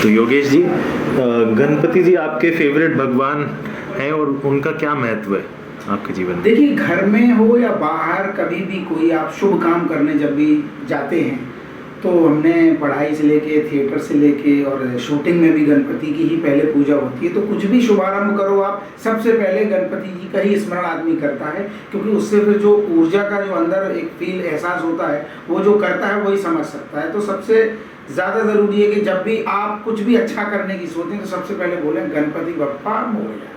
तो योगेश जी, गणपति जी आपके फेवरेट भगवान हैं और उनका क्या महत्व है आपके जीवन में? देखिए, घर में हो या बाहर कभी भी कोई आप शुभ काम करने जब भी जाते हैं तो हमने पढ़ाई से लेके थिएटर से लेके और शूटिंग में भी गणपति की ही पहले पूजा होती है। तो कुछ भी शुभारंभ करो आप, सबसे पहले गणपति जी का ही स्मरण आदमी करता है, क्योंकि उससे फिर जो ऊर्जा का जो अंदर एक फील एहसास होता है वो जो करता है वही समझ सकता है। तो सबसे ज़्यादा ज़रूरी है कि जब भी आप कुछ भी अच्छा करने की सोचें तो सबसे पहले बोलें गणपति बप्पा मोरया।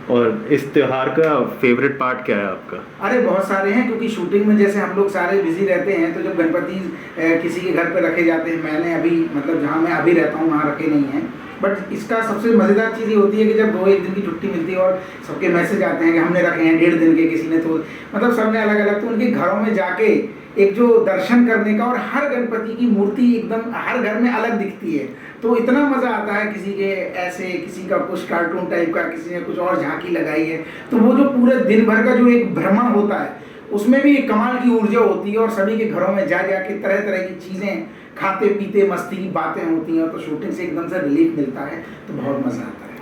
और इस त्योहार का फेवरेट पार्ट क्या है आपका? अरे बहुत सारे हैं, क्योंकि शूटिंग में जैसे हम लोग सारे बिजी रहते हैं तो जब गणपति किसी के घर पे रखे जाते हैं, मैंने अभी मतलब जहाँ मैं अभी रहता हूँ वहाँ रखे नहीं हैं, बट इसका सबसे मज़ेदार चीज़ ये होती है कि जब 2-1 दिन की छुट्टी मिलती है और सबके मैसेज आते हैं कि हमने रखे हैं 1.5 दिन के, किसी ने तो मतलब सबने अलग अलग, तो उनके घरों में जाके एक जो दर्शन करने का, और हर गणपति की मूर्ति एकदम हर घर में अलग दिखती है, तो इतना मज़ा आता है। किसी के ऐसे, किसी का कुछ कार्टून टाइप का, किसी ने कुछ और झांकी लगाई है, तो वो जो पूरे दिन भर का जो एक भ्रमण होता है उसमें भी एक कमाल की ऊर्जा होती है और सभी के घरों में जा के तरह तरह की चीज़ें खाते पीते मस्ती की बातें होती हैं, तो शूटिंग से एकदम से रिलीफ मिलता है, तो बहुत मज़ा आता है।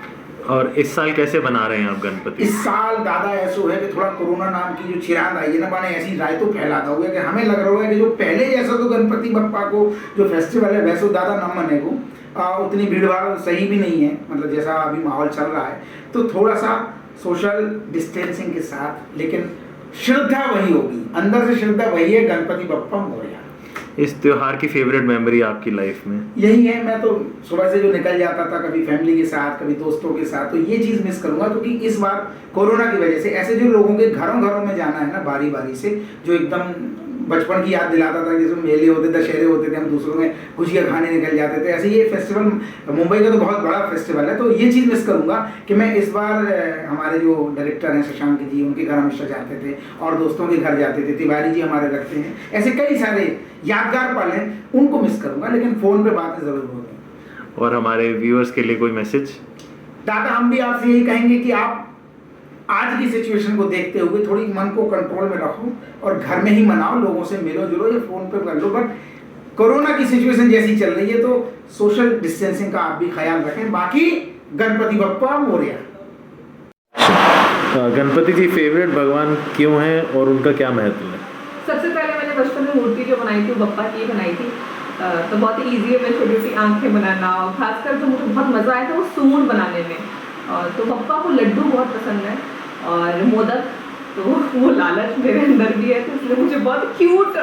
और इस साल कैसे बना रहे हैं आप गणपति? इस साल दादा ऐसा है कि थोड़ा कोरोना नाम की जो चिराग आई है ना, माने ऐसी राय तो फैलाता हुआ कि हमें लग रहा है कि जो पहले जैसा तो गणपति बप्पा को जो फेस्टिवल है वैसे दादा न मने को उतनी भीड़ भाड़ सही भी नहीं है, मतलब जैसा अभी माहौल चल रहा है, तो थोड़ा सा सोशल डिस्टेंसिंग के साथ, लेकिन श्रद्धा वही होगी, अंदर से श्रद्धा वही है, गणपति बप्पा मोरया। इस त्योहार की फेवरेट मेमोरी आपकी लाइफ में? यही है, मैं तो सुबह से जो निकल जाता था कभी फैमिली के साथ कभी दोस्तों के साथ, तो ये चीज़ मिस करूंगा, क्योंकि इस बार कोरोना की वजह से ऐसे जो लोगों के घरों घरों में जाना है ना बारी बारी से, जो एकदम बचपन की याद दिलाता था, जिसमें मेले होते दशहरे होते थे, हम दूसरों में गुजिया खाने निकल जाते थे, ऐसे ये फेस्टिवल मुंबई का तो बहुत बड़ा फेस्टिवल है, तो ये चीज़ मिस करूंगा कि मैं इस बार हमारे जो डायरेक्टर हैं शशांक जी, उनके घर हमेशा जाते थे और दोस्तों के घर जाते थे, तिवारी जी हमारे रखते हैं, ऐसे कई सारे यादगार पल हैं, उनको मिस करूंगा, लेकिन फ़ोन पे बातें ज़रूर होती। और हमारे व्यूअर्स के लिए कोई मैसेज? दादा, हम भी आपसे यही कहेंगे कि आप आज की सिचुएशन को देखते हुए थोड़ी मन को कंट्रोल में रखो और घर में ही मनाओ, लोगों से मिलो जुलो या फ़ोन पे कर लो, बट कोरोना की सिचुएशन जैसी चल रही है तो सोशल डिस्टेंसिंग का आप भी ख्याल रखें। बाकी गणपति बप्पा मोरया। गणपति जी फेवरेट भगवान क्यों हैं और उनका क्या महत्व है? सबसे पहले मैंने बचपन में मूर्ति जो बनाई थी वो बप्पा की बनाई थी, तो बहुत ईजी है, मैं छोटी छोटी आंखें बनाना, और खासकर जो मुझे बहुत मज़ा आया था वो सूंड बनाने में। और तो बप्पा को लड्डू बहुत पसंद है और मोदक, तो वो लालच मेरे अंदर भी है, तो इसलिए मुझे बहुत क्यूट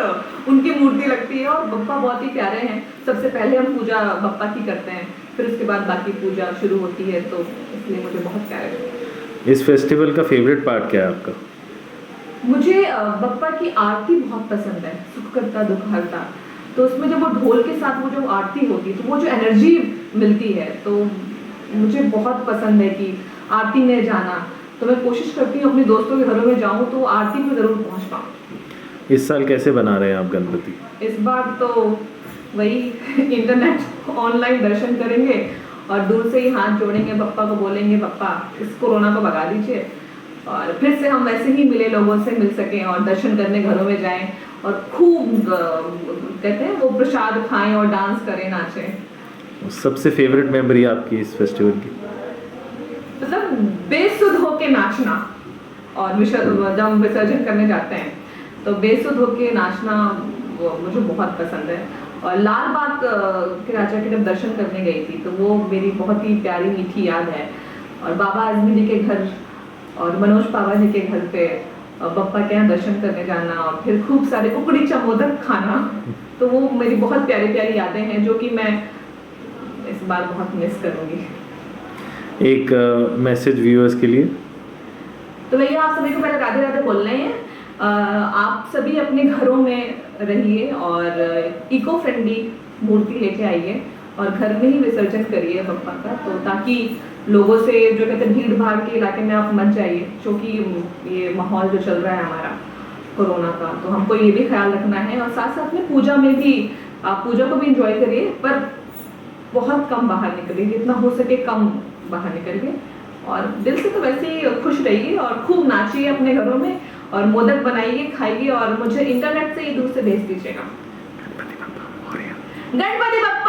उनकी मूर्ति लगती है और बप्पा बहुत ही प्यारे हैं। सबसे पहले हम पूजा बप्पा की करते हैं, फिर उसके बाद बाकी पूजा शुरू होती है, तो इसलिए मुझे बहुत प्यारे लगते हैं। इस फेस्टिवल का फेवरेट पार्ट क्या है आपका? मुझे बप्पा की आरती बहुत पसंद है, सुख करता दुख हरता, तो उसमें जब वो ढोल के साथ वो जो आरती होती है तो वो जो एनर्जी मिलती है, तो मुझे बहुत पसंद है कि आरती में जाना, तो मैं कोशिश करती हूँ अपने दोस्तों के घरों में जाऊँ तो आरती में ज़रूर पहुँच पाऊँ। इस साल कैसे बना रहे हैं आप गणपति? इस बार तो वही इंटरनेट ऑनलाइन दर्शन करेंगे और दूर से ही हाथ जोड़ेंगे, बप्पा को बोलेंगे बप्पा इस कोरोना को भगा दीजिए, और फिर से हम वैसे ही मिले लोगों से मिल सकें और दर्शन करने घरों में जाएं और खूब कहते हैं वो प्रसाद खाएं और डांस करें, नाचें। सबसे फेवरेट मेमोरी आपकी इस फेस्टिवल की? मतलब बेसुध होके नाचना, और जब हम विसर्जन करने जाते हैं तो बेसुध होके नाचना वो मुझे बहुत पसंद है। और लाल बाग के राजा के जब दर्शन करने गई थी तो वो मेरी बहुत ही प्यारी मीठी याद है, और बाबा आजमी जी के घर और मनोज पावा जी के घर पे बप्पा के यहाँ दर्शन करने जाना और फिर खूब सारे उकड़ी मोदक खाना, तो वो मेरी बहुत प्यारी प्यारी यादें हैं जो कि मैं इस बार बहुत मिस करूँगी। एक मैसेज व्यूअर्स के लिए? तो भैया आप सभी को पहले राधे राधे बोल रहे हैं। आप सभी अपने घरों में रहिए और इको फ्रेंडली मूर्ति लेके आइए और घर में ही विसर्जन करिए बप्पा का, तो ताकि लोगों से जो कहते हैं भीड़ भाड़ के इलाके में आप मत जाइए, क्योंकि ये माहौल जो चल रहा है हमारा कोरोना का, तो हमको ये भी ख्याल रखना है। और साथ साथ में पूजा में भी आप पूजा को भी इंजॉय करिए, पर बहुत कम बाहर निकलिए, जितना हो सके कम बाहर निकलिए, और दिल से तो वैसे ही खुश रहिए और खूब नाचिए अपने घरों में और मोदक बनाइए, खाइए, और मुझे इंटरनेट से ये दूर से भेज दीजिएगा। गणपति बप्पा।